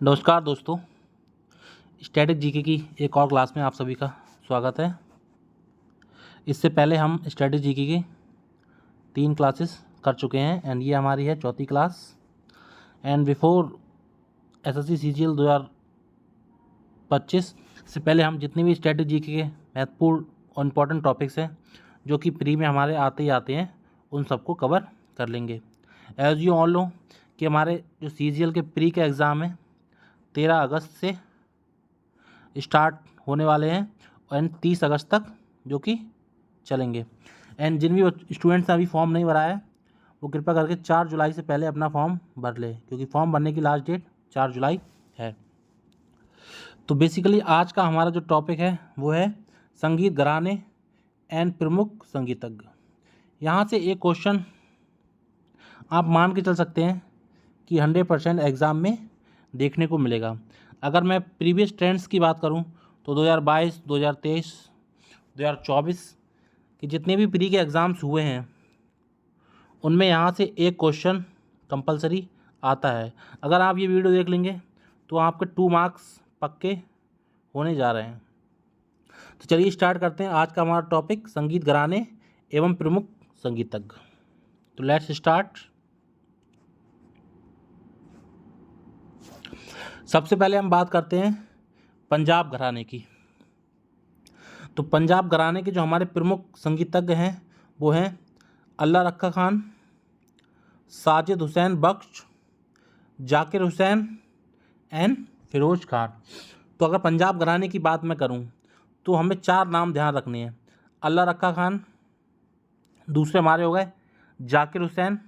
नमस्कार दोस्तों, static GK की एक और क्लास में आप सभी का स्वागत है। इससे पहले हम स्टैटिक जीके की 3 क्लासेस कर चुके हैं एंड ये हमारी है चौथी class. And before SSC CGL 2025 से पहले हम जितने भी स्टैटिक जीके के महत्वपूर्ण और इम्पॉर्टेंट टॉपिक्स हैं जो कि प्री में हमारे आते ही आते हैं, उन सबको कवर कर लेंगे। एज यू ऑल नो कि हमारे जो सीजीएल के प्री के एग्ज़ाम हैं 13 अगस्त से स्टार्ट होने वाले हैं एंड 30 अगस्त तक जो कि चलेंगे। एंड जिन भी स्टूडेंट्स ने अभी फॉर्म नहीं भरा है वो कृपया करके 4 जुलाई से पहले अपना फॉर्म भर ले, क्योंकि फॉर्म भरने की लास्ट डेट 4 जुलाई है। तो बेसिकली आज का हमारा जो टॉपिक है वो है संगीत घराने एंड प्रमुख संगीतज्ञ। यहाँ से एक क्वेश्चन आप मान के चल सकते हैं कि 100% एग्ज़ाम में देखने को मिलेगा। अगर मैं प्रीवियस ट्रेंड्स की बात करूं तो 2022, 2023, 2024 के जितने भी प्री के एग्ज़ाम्स हुए हैं उनमें यहाँ से एक क्वेश्चन कंपलसरी आता है। अगर आप ये वीडियो देख लेंगे तो आपके 2 मार्क्स पक्के होने जा रहे हैं। तो चलिए स्टार्ट करते हैं आज का हमारा टॉपिक संगीत घराने एवं प्रमुख संगीतज्ञ। तो लेट्स स्टार्ट। सबसे पहले हम बात करते हैं पंजाब घराने की। तो पंजाब घराने के जो हमारे प्रमुख संगीतज्ञ हैं वो हैं अल्लाह रखा खान, साजिद हुसैन बख्श, जाकिर हुसैन एंड फिरोज खान। तो अगर पंजाब घराने की बात मैं करूं तो हमें 4 नाम ध्यान रखने हैं। अल्लाह रखा खान, दूसरे हमारे हो गए जाकिर हुसैन,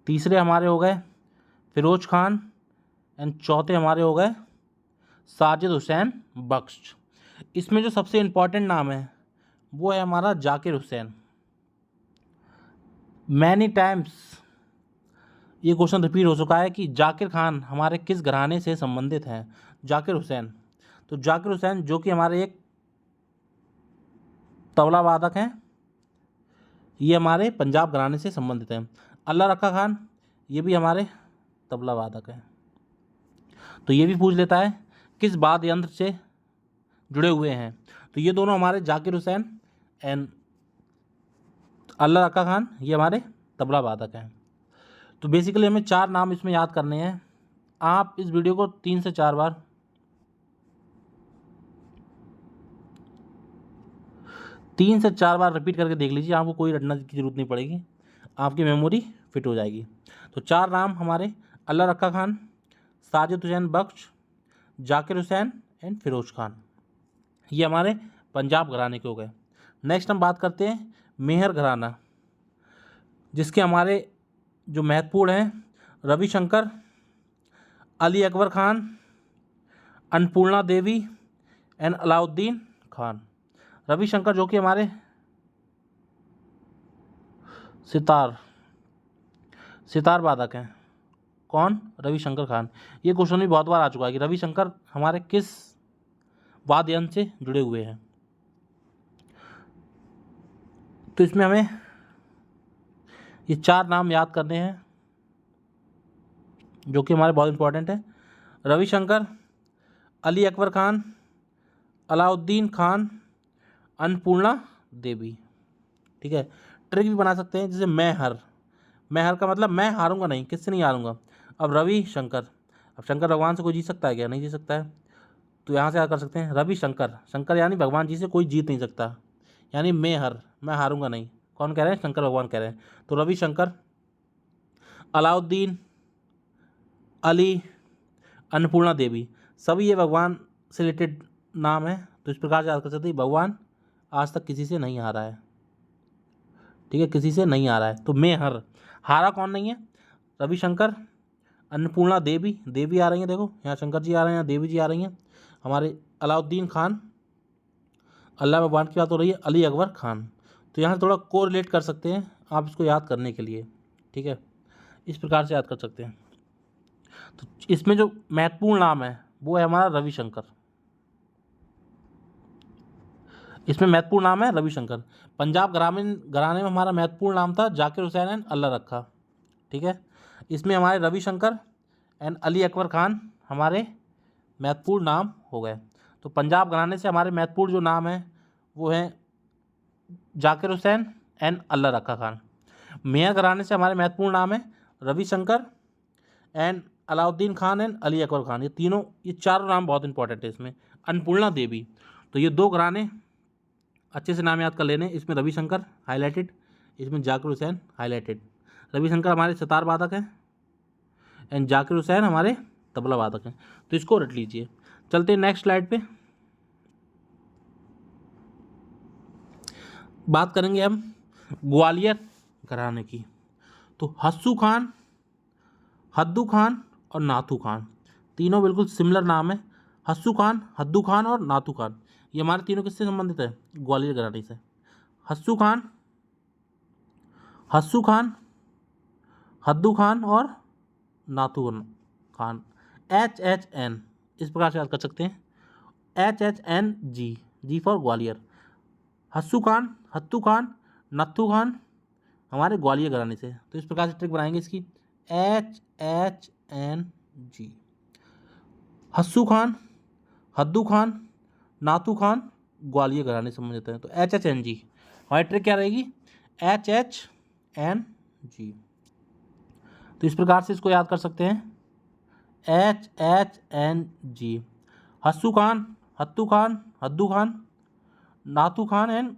तीसरे हमारे हो गए फिरोज खान एंड चौथे हमारे हो गए साजिद हुसैन बख्श। इसमें जो सबसे इम्पॉर्टेंट नाम है वो है हमारा जाकिर हुसैन। मैनी टाइम्स ये क्वेश्चन रिपीट हो चुका है कि जाकिर खान हमारे किस घराने से संबंधित हैं। जाकिर हुसैन, तो जाकिर हुसैन जो कि हमारे एक तबला वादक हैं, ये हमारे पंजाब घराने से संबंधित हैं। अल्लाह रखा खान ये भी हमारे तबला वादक हैं। तो ये भी पूछ लेता है किस वाद्य यंत्र से जुड़े हुए हैं। तो ये दोनों हमारे जाकिर हुसैन एंड अल्लाह रखा खान ये हमारे तबला वादक हैं। तो बेसिकली हमें 4 नाम इसमें याद करने हैं। आप इस वीडियो को 3 से 4 बार रिपीट करके देख लीजिए, आपको कोई रटने की जरूरत नहीं पड़ेगी, आपकी मेमोरी फिट हो जाएगी। तो 4 नाम हमारे अल्लाह रखा खान, साजिद हुसैन बख्श, जाकिर हुसैन एंड फिरोज खान, ये हमारे पंजाब घराने के हो गए। नेक्स्ट हम बात करते हैं मेहर घराना, जिसके हमारे जो महत्वपूर्ण हैं रविशंकर, अली अकबर खान, अन्नपूर्णा देवी एंड अलाउद्दीन खान। रविशंकर जो कि हमारे सितार वादक हैं। कौन? रविशंकर खान। ये क्वेश्चन भी बहुत बार आ चुका है कि रविशंकर हमारे किस वाद्य यंत्र से जुड़े हुए हैं। तो इसमें हमें ये 4 नाम याद करने हैं जो कि हमारे बहुत इंपॉर्टेंट है। रविशंकर, अली अकबर खान, अलाउद्दीन खान, अन्नपूर्णा देवी। ठीक है, ट्रिक भी बना सकते हैं जैसे मैं हर का मतलब मैं हारूंगा नहीं, किससे नहीं हारूंगा। अब रविशंकर, अब शंकर भगवान से कोई जीत सकता है क्या? नहीं जीत सकता है। तो यहाँ से याद कर सकते हैं रविशंकर, शंकर यानी भगवान जी से कोई जीत नहीं सकता, यानी मैं हारूंगा नहीं। कौन कह रहे हैं? शंकर भगवान कह रहे हैं। तो रविशंकर, अलाउद्दीन, अली, अन्नपूर्णा देवी, सभी ये भगवान से रिलेटेड नाम है। तो इस प्रकार से याद कर सकते हैं भगवान आज तक किसी से नहीं हारा है। ठीक है, किसी से नहीं हारा है। तो मैं हारा कौन नहीं है? रविशंकर, अन्नपूर्णा देवी, देवी आ रही हैं, देखो यहाँ शंकर जी आ रहे हैं, यहाँ देवी जी आ रही हैं। हमारे अलाउद्दीन खान, अल्लाह भगवान की बात हो रही है, अली अकबर खान। तो यहाँ थोड़ा को रिलेट कर सकते हैं आप इसको याद करने के लिए। ठीक है, इस प्रकार से याद कर सकते हैं। तो इसमें जो महत्वपूर्ण नाम है वो है हमारा रविशंकर। इसमें महत्वपूर्ण नाम है रविशंकर। पंजाब ग्रामीण घराने में हमारा महत्वपूर्ण नाम था जाकिर हुसैन एंड अल्लाह रखा। ठीक है, इसमें हमारे रविशंकर एंड अली अकबर खान हमारे महत्वपूर्ण नाम हो गए। तो पंजाब घराने से हमारे महत्वपूर्ण जो नाम हैं वो हैं जाकिर हुसैन एंड अल्लाह रखा खान। मेयर घराने से हमारे महत्वपूर्ण नाम है रविशंकर एंड अलाउद्दीन खान एंड अली अकबर खान। ये चारों नाम बहुत इंपॉर्टेंट है इसमें। अन्नपूर्णा देवी, तो ये 2 घराने अच्छे से नाम याद कर लेने। इसमें रविशंकर हाईलाइटेड, इसमें जाकिर हुसैन हाईलाइटेड। रविशंकर हमारे सितार वादक हैं एंड जाकिर हुसैन हमारे तबला वादक हैं, तो इसको रट लीजिए। चलते हैं नेक्स्ट स्लाइड पे। बात करेंगे हम ग्वालियर घराने की। तो हस्सू खान, हद्दू खान और नाथू खान, तीनों बिल्कुल सिमिलर नाम है। हस्सू खान, हद्दू खान और नाथू खान, ये हमारे तीनों किससे संबंधित है? ग्वालियर घराने से। हस्सू खान, हस्सू खान, हद्दू खान और नाथू खान। HHN इस प्रकार से याद कर सकते हैं, HHNG, G for Gwalior. Hassu Khan, Hattu Khan, Natthu Khan हमारे ग्वालियर घराने से। तो इस प्रकार से ट्रिक बनाएंगे इसकी, HHNG। हस्सू खान, हद्दू खान, नाथू खान ग्वालियर घराने से संबंधित है, तो HHNG। हमारी ट्रिक क्या रहेगी? HHNG। तो इस प्रकार से इसको याद कर सकते हैं, HHNG। हस्सू खान, हत्तू खान, हद्दू खान, नाथू खान एंड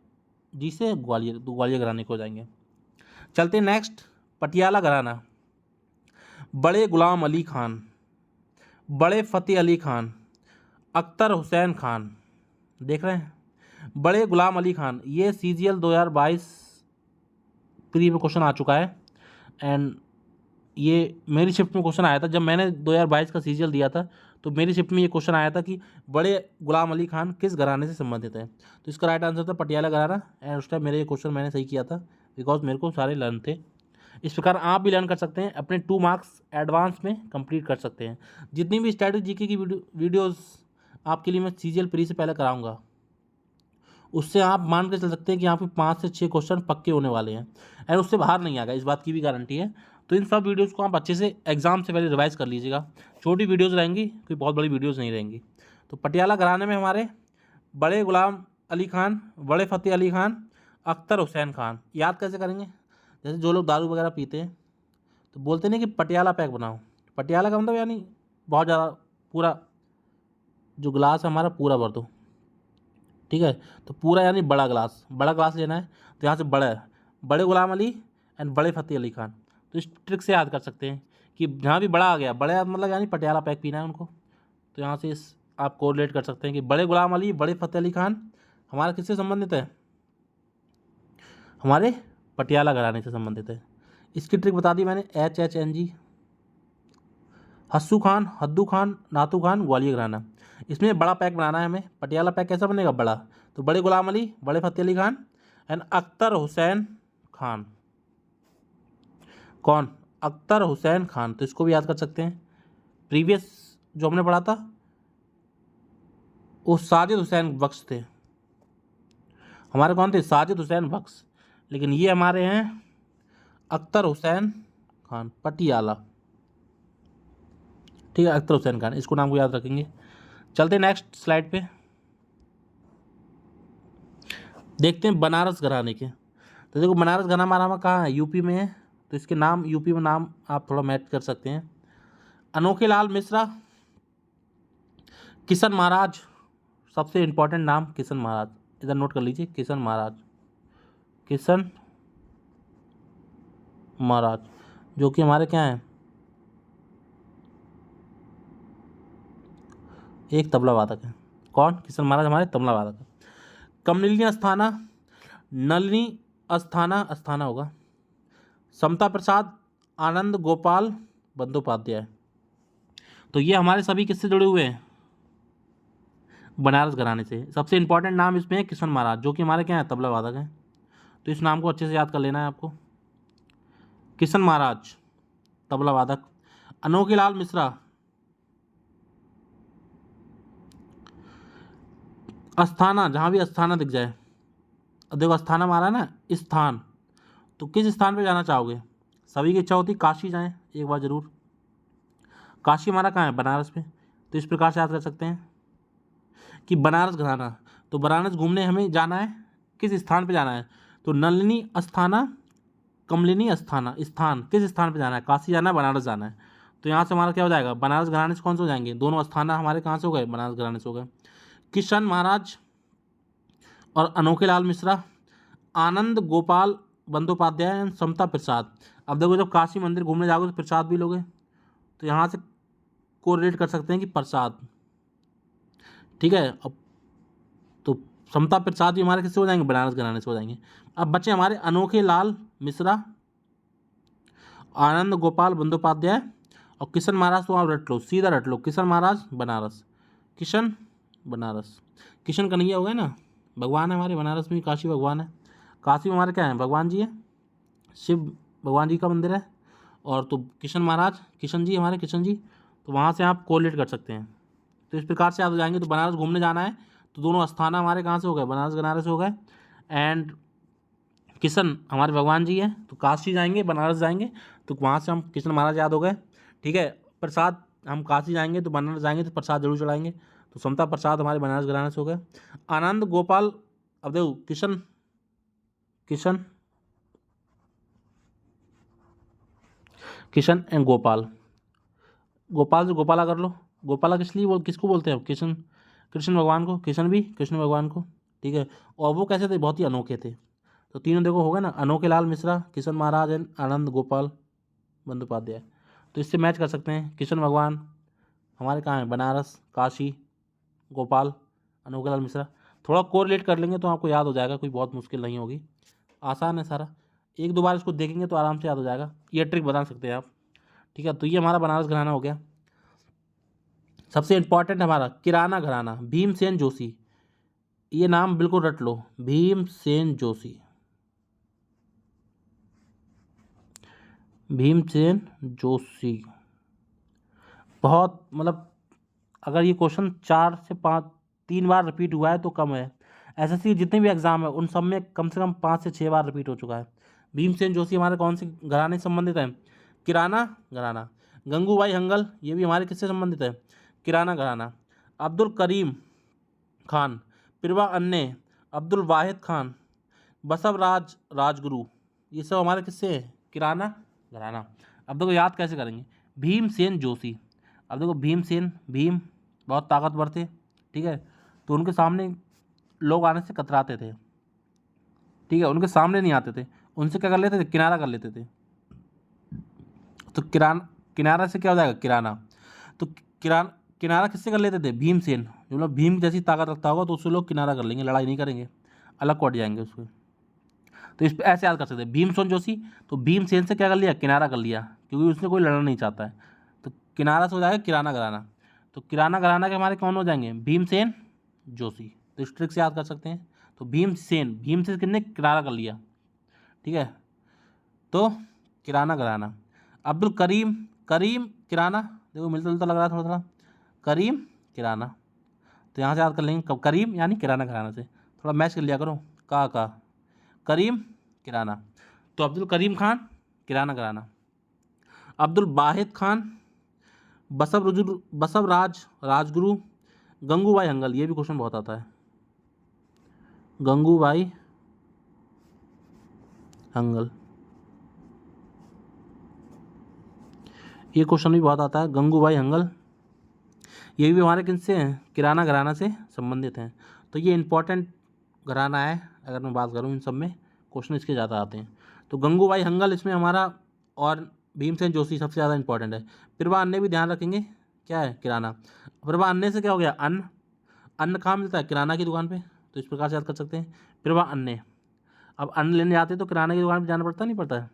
जी से ग्वालियर, तो ग्वालियर घराने को हो जाएंगे। चलते हैं नेक्स्ट, पटियाला घराना। बड़े गुलाम अली खान, बड़े फ़तेह अली खान, अख्तर हुसैन खान, देख रहे हैं, बड़े गुलाम अली खान। ये CGL 2022 प्री में क्वेश्चन आ चुका है एंड ये मेरी शिफ्ट में क्वेश्चन आया था। जब मैंने 2022 का CGL दिया था तो मेरी शिफ्ट में ये क्वेश्चन आया था कि बड़े गुलाम अली खान किस घराने से संबंधित है। तो इसका राइट आंसर था पटियाला घराना एंड उस टाइम मेरे ये क्वेश्चन मैंने सही किया था बिकॉज मेरे को सारे लर्न थे। इस प्रकार आप भी लर्न कर सकते हैं, अपने 2 मार्क्स एडवांस में कंप्लीट कर सकते हैं। जितनी भी स्ट्रैटेजी जीके की वीडियोज़ आपके लिए मैं CGL प्री से पहले कराऊंगा, उससे आप मान के चल सकते हैं कि यहाँ पे 5 से 6 क्वेश्चन पक्के होने वाले हैं एंड उससे बाहर नहीं आएगा, इस बात की भी गारंटी है। तो इन सब वीडियोज़ को आप अच्छे से एग्जाम से पहले रिवाइज कर लीजिएगा। छोटी वीडियोज़ रहेंगी, कोई बहुत बड़ी वीडियोज़ नहीं रहेंगी। तो पटियाला घराने में हमारे बड़े गुलाम अली खान, बड़े फ़तेह अली खान, अख्तर हुसैन खान। याद कैसे करेंगे? जैसे जो लोग दारू वगैरह पीते हैं तो बोलते नहीं कि पटियाला पैक बनाओ। पटियाला का मतलब यानी बहुत ज़्यादा, पूरा जो गिलास है हमारा पूरा भर दो, ठीक है। तो पूरा यानी बड़ा ग्लास लेना है। तो यहाँ से बड़े गुलाम अली एंड बड़े फ़तेह अली खान। तो इस ट्रिक से याद कर सकते हैं कि जहाँ भी बड़ा आ गया, बड़े मतलब यानी पटियाला पैक पीना है उनको। तो यहाँ से आप कोरिलेट कर सकते हैं कि बड़े गुलाम अली, बड़े फ़तेह अली खान हमारा किससे संबंधित है? हमारे पटियाला घराने से संबंधित है। इसकी ट्रिक बता दी मैंने, HHNG। हस्सू खान, हद्दू खान, नाथू खान ग्वालियर घराना। इसमें बड़ा पैक बनाना है हमें। पटियाला पैक कैसा बनेगा? बड़ा। तो बड़े गुलाम अली, बड़े फ़तेह अली खान एंड अख्तर हुसैन खान। कौन? अख्तर हुसैन खान। तो इसको भी याद कर सकते हैं। प्रीवियस जो हमने पढ़ा था वो साजिद हुसैन बख्श थे। हमारे कौन थे? साजिद हुसैन बख्श। लेकिन ये हमारे हैं अख्तर हुसैन खान, पटियाला, ठीक है, अख्तर हुसैन खान, इसको नाम को याद रखेंगे। चलते नेक्स्ट स्लाइड पे, देखते हैं बनारस घराने के। तो देखो बनारस घराना हमारा कहाँ है? यूपी में है। तो इसके नाम, यूपी में नाम आप थोड़ा मैच कर सकते हैं। अनोखे लाल मिश्रा, किशन महाराज, सबसे इम्पोर्टेंट नाम किशन महाराज, इधर नोट कर लीजिए, किशन महाराज, किशन महाराज जो कि हमारे क्या हैं? एक तबला वादक है। कौन? किशन महाराज हमारे तबला वादक है। कमलिनी अस्थाना, नलिनी अस्थाना होगा। समता प्रसाद, आनंद गोपाल बंदोपाध्याय। तो ये हमारे सभी किससे जुड़े हुए हैं? बनारस घराने से। सबसे इंपॉर्टेंट नाम इसमें है किशन महाराज जो कि हमारे क्या है? तबला वादक हैं। तो इस नाम को अच्छे से याद कर लेना है आपको। किशन महाराज तबला वादक, अनोखे लाल मिश्रा अस्थाना, जहाँ भी अस्थाना दिख जाए, देखो अस्थाना मारा ना, स्थान, तो किस स्थान पे जाना चाहोगे? सभी की इच्छा होती काशी जाएं एक बार जरूर। काशी हमारा कहाँ है, बनारस में। तो इस प्रकार से याद कर सकते हैं कि बनारस घराना, तो बनारस घूमने हमें जाना है, किस स्थान पे जाना है, तो नलिनी अस्थाना, कमलिनी अस्थाना, स्थान किस स्थान पे जाना है, काशी जाना है, बनारस जाना है। तो यहाँ से हमारा क्या हो जाएगा, बनारस घराने से कौन से हो जाएंगे, दोनों अस्थाना हमारे कहाँ से हो गए, बनारस घराने से हो गए। किशन महाराज और अनोखे लाल मिश्रा, आनंद गोपाल बंदोपाध्याय एंड समता प्रसाद। अब देखो जब काशी मंदिर घूमने जाओगे तो प्रसाद भी लोगे, तो यहाँ से कोरिलेट कर सकते हैं कि प्रसाद, ठीक है। अब तो समता प्रसाद भी हमारे किससे हो जाएंगे, बनारस घराने से हो जाएंगे। अब बच्चे हमारे अनोखे लाल मिश्रा, आनंद गोपाल बंदोपाध्याय और किशन महाराज। तो आप रट लो, सीधा रट लो, किशन महाराज बनारस, किशन बनारस, किशन कन्हैया हो गए ना, भगवान है हमारे बनारस में, काशी भगवान है। काशी में हमारे क्या है, भगवान जी है, शिव भगवान जी का मंदिर है। और तो किशन महाराज, किशन जी हमारे, किशन जी, तो वहाँ से आप कोरिलेट कर सकते हैं। तो इस प्रकार से याद हो जाएंगे। तो बनारस घूमने जाना है तो दोनों स्थान हमारे कहाँ से हो गए, बनारस बनारस हो गए। एंड किशन हमारे भगवान जी हैं, तो काशी जाएंगे, बनारस जाएंगे, तो वहाँ से हम किशन महाराज याद हो गए, ठीक है। प्रसाद, हम काशी जाएंगे तो बनारस जाएंगे तो प्रसाद जरूर चढ़ाएंगे, तो समता प्रसाद हमारे बनारस घराने से हो गए। आनंद गोपाल, अब देखो किशन, किशन, किशन एंड गोपाल, गोपाल से गोपाला कर लो। गोपाला किस लिए किसको बोलते हैं, किशन, कृष्ण भगवान को, किशन भी कृष्ण भगवान को, ठीक है। और वो कैसे थे, बहुत ही अनोखे थे। तो तीनों देखो हो गए ना, अनोखे लाल मिश्रा, किशन महाराज एंड आनंद गोपाल बंदोपाध्याय। तो इससे मैच कर सकते हैं, किशन भगवान हमारे कहाँ हैं, बनारस, काशी, गोपाल, अनोखे लाल मिश्रा। थोड़ा कोरिलेट कर लेंगे तो आपको याद हो जाएगा, कोई बहुत मुश्किल नहीं होगी, आसान है सारा। एक दो बार इसको देखेंगे तो आराम से याद हो जाएगा, ये ट्रिक बता सकते हैं आप, ठीक है। तो ये हमारा बनारस घराना हो गया। सबसे इंपॉर्टेंट हमारा किराना घराना, भीमसेन जोशी, ये नाम बिल्कुल रट लो, भीमसेन जोशी, भीमसेन जोशी। बहुत मतलब अगर ये क्वेश्चन 4 से 5 3 बार रिपीट हुआ है तो कम है। एसएससी जितने भी एग्जाम है उन सब में कम से कम 5 से 6 बार रिपीट हो चुका है। भीमसेन जोशी हमारे कौन से घराने से संबंधित है, किराना घराना। गंगूबाई हंगल, ये भी हमारे किससे संबंधित है, किराना घराना। अब्दुल करीम खान, पिरवा अन्ने, अब्दुल वाहिद खान, बसवराज राजगुरु, ये सब हमारे किससे है, किराना घराना। अब देखो याद कैसे करेंगे, भीमसेन जोशी, अब देखो भीमसेन, भीम बहुत ताकतवर थे, ठीक है, तो उनके सामने लोग आने से कतराते थे, ठीक है, उनके सामने नहीं आते थे, उनसे क्या कर लेते थे, किनारा कर लेते थे। तो किनारा से क्या हो जाएगा, किराना। तो किनारा किससे कर लेते थे, भीमसेन, जो लोग भीम जैसी ताकत रखता होगा तो उससे लोग किनारा कर लेंगे, लड़ाई नहीं करेंगे, अलग कट जाएंगे उसको। तो इस पर ऐसे याद कर सकते हैं, भीमसेन जोशी, तो भीमसेन से क्या कर लिया, किनारा कर लिया, क्योंकि उसने कोई लड़ना नहीं चाहता है, तो किनारा से हो जाएगा किराना घराना। तो किराना घराना के हमारे कौन हो जाएंगे, भीमसेन जोशी। तो इस ट्रिक से याद कर सकते हैं। तो भीमसेन, भीम से किसने किनारा कर लिया, ठीक है, तो किराना घराना। अब्दुल करीम, करीम किराना, देखो मिलता जुलता लग रहा है थोड़ा थोड़ा, करीम किराना, तो यहाँ से याद कर लेंगे कब, करीम यानी किराना घराना से, थोड़ा मैच कर लिया करो, का करीम किराना। तो अब्दुल करीम खान किराना घराना, अब्दुल वाहिद खान बसवराज राजगुरु, गंगूबाई हंगल, ये भी क्वेश्चन बहुत आता है, गंगूबाई हंगल, ये क्वेश्चन भी बहुत आता है, गंगूबाई हंगल, ये भी हमारे किनसे हैं, किराना घराना से संबंधित हैं। तो ये इंपॉर्टेंट घराना है, अगर मैं बात करूँ इन सब में क्वेश्चन इसके ज़्यादा आते हैं। तो गंगूबाई हंगल इसमें हमारा, और भीमसेन जोशी सबसे ज़्यादा इंपॉर्टेंट है। प्रभा अन्य भी ध्यान रखेंगे, क्या है, किराना। प्रभा अन्य से क्या हो गया, अन्न, अन्न कहाँ मिलता है, किराना की दुकान पे, तो इस प्रकार से याद कर सकते हैं, प्रभा अन्य। अब अन्न लेने जाते हैं तो किराना की दुकान पे जाना पड़ता नहीं पड़ता है,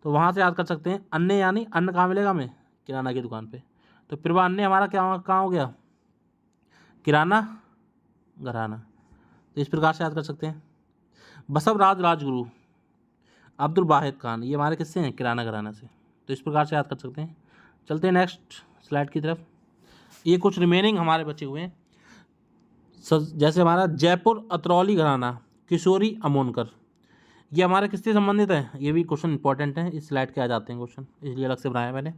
तो वहाँ से याद कर सकते हैं, अन्य यानी अन्न कहाँ मिलेगा हमें, किराना की दुकान पे। तो प्रभा अन्य हमारा क्या कहाँ हो गया, किराना घराना। तो इस प्रकार से याद कर सकते हैं। बसवराज राजगुरु, अब्दुल वाहिद खान, ये हमारे किससे हैं, किराना घराना से, तो इस प्रकार से याद कर सकते हैं। चलते हैं नेक्स्ट स्लाइड की तरफ। ये कुछ रिमेनिंग हमारे बचे हुए हैं, जैसे हमारा जयपुर अतरौली घराना, किशोरी अमोनकर, ये हमारे किससे संबंधित है, ये भी क्वेश्चन इंपॉर्टेंट है, इस स्लाइड के आ जाते हैं क्वेश्चन, इसलिए अलग से बनाया मैंने।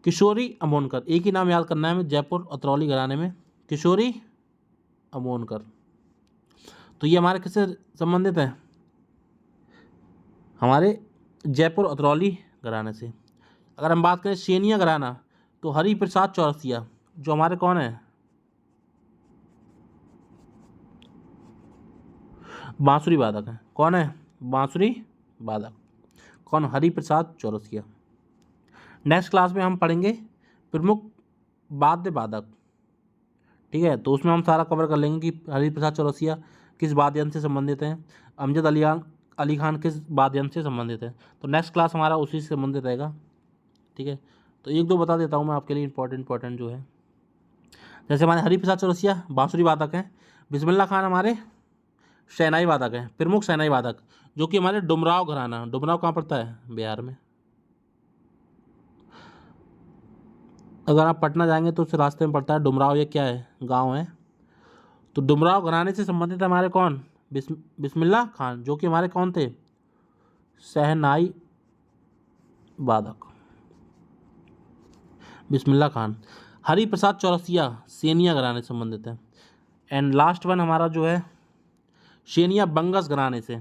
किशोरी अमोनकर, एक ही नाम याद करना है हमें जयपुर अतरौली घराने में, किशोरी अमोनकर। तो ये हमारे किससे संबंधित है? हमारे जयपुर अतरौली घराने से। अगर हम बात करें सेनिया घराना, तो हरि प्रसाद चौरसिया जो हमारे कौन है? बांसुरी वादक है। कौन है? बांसुरी वादक। कौन? हरि प्रसाद चौरसिया। नेक्स्ट क्लास में हम पढ़ेंगे प्रमुख वाद्य वादक। ठीक है, तो उसमें हम सारा कवर कर लेंगे कि हरि प्रसाद चौरसिया किस वाद्य यंत्र से संबंधित हैं, अमजद अली खान किस वाद्य यंत्र से संबंधित है। तो नेक्स्ट क्लास हमारा उसी से संबंधित रहेगा। ठीक है, तो एक दो बता देता हूँ मैं आपके लिए इंपॉर्टेंट जो है। जैसे हमारे हरि प्रसाद चौरसिया बांसुरी वादक हैं, बिस्मिल्लाह खान हमारे शहनाई वादक हैं, प्रमुख शहनाई वादक, जो कि हमारे डुमराव घराना, डुमराव कहाँ पड़ता है? बिहार में। अगर आप पटना जाएंगे तो उस रास्ते में पड़ता है डुमराव, ये क्या है? गांव है। तो डुमराव घराने से संबंधित हमारे कौन? बिस्मिल्लाह खान, जो कि हमारे कौन थे? शहनाई वादक, बिस्मिल्लाह खान। हरि प्रसाद चौरसिया सेनिया घराने से संबंधित है। एंड लास्ट वन हमारा जो है सेनिया बंगस घराने से,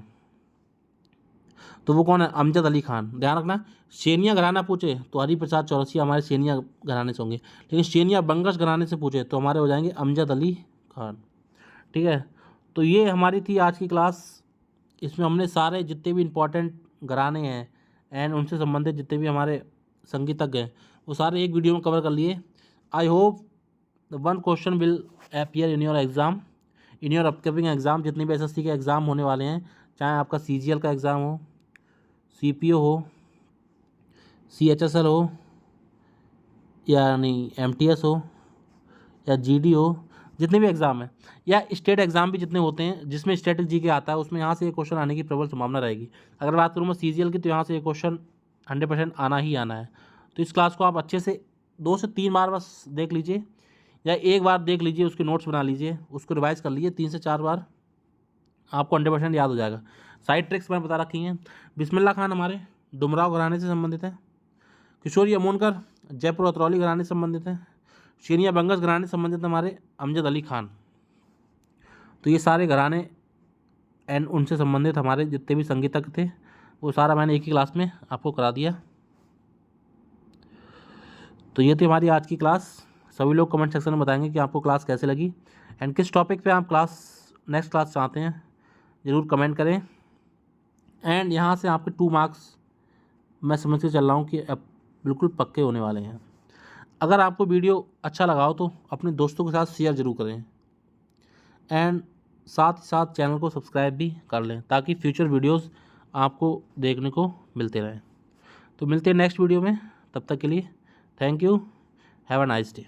तो वो कौन है? अमजद अली खान। ध्यान रखना, सेनिया घराना पूछे तो हरि प्रसाद चौरसिया हमारे सेनिया घराने से होंगे, लेकिन सेनिया बंगस घराने से पूछे तो हमारे हो जाएंगे अमजद अली खान। ठीक है, तो ये हमारी थी आज की क्लास। इसमें हमने सारे जितने भी इम्पोर्टेंट घराने हैं एंड उनसे संबंधित जितने भी हमारे संगीतज्ञ हैं वो सारे एक वीडियो में कवर कर लिए। I hope the one question will appear in your exam, in your upcoming exam. जितने भी एसएससी के एग्ज़ाम होने वाले हैं, चाहे आपका सीजीएल का एग्ज़ाम हो, सीपीओ हो, सीएचएसएल हो, यानी एमटीएस हो, या जीडी हो, जितने भी एग्ज़ाम हैं, या स्टेट एग्ज़ाम भी जितने होते हैं जिसमें स्टैटिक जीके आता है, उसमें यहाँ से ये क्वेश्चन आने की प्रबल संभावना रहेगी। अगर बात करूँ मैं सीजीएल की, तो यहाँ से ये क्वेश्चन 100% आना ही आना है। तो इस क्लास को आप अच्छे से 2 से 3 बार बस देख लीजिए, या एक बार देख लीजिए, उसके नोट्स बना लीजिए, उसको रिवाइज़ कर लीजिए 3 से 4 बार, आपको 100% याद हो जाएगा। साइड ट्रिक्स मैंने बता रखी हैं। बिस्मिल्लाह खान हमारे डुमराव घराने से संबंधित है, किशोरी अमोनकर जयपुर अतरौली घराने से संबंधित है, सेनिया बंगस घराने से संबंधित हमारे अमजद अली खान। तो ये सारे घराने एंड उनसे संबंधित हमारे जितने भी संगीतज्ञ थे वो सारा मैंने एक ही क्लास में आपको करा दिया। तो ये थी हमारी आज की क्लास। सभी लोग कमेंट सेक्शन में बताएंगे कि आपको क्लास कैसे लगी एंड किस टॉपिक पे आप नेक्स्ट क्लास चाहते हैं, ज़रूर कमेंट करें। एंड यहाँ से आपके 2 मार्क्स मैं समझ के चल रहा हूँ कि अब बिल्कुल पक्के होने वाले हैं। अगर आपको वीडियो अच्छा लगा हो तो अपने दोस्तों के साथ शेयर ज़रूर करें एंड साथ ही साथ चैनल को सब्सक्राइब भी कर लें, ताकि फ्यूचर वीडियोस आपको देखने को मिलते रहें। तो मिलते हैं नेक्स्ट वीडियो में, तब तक के लिए thank you, have a nice day.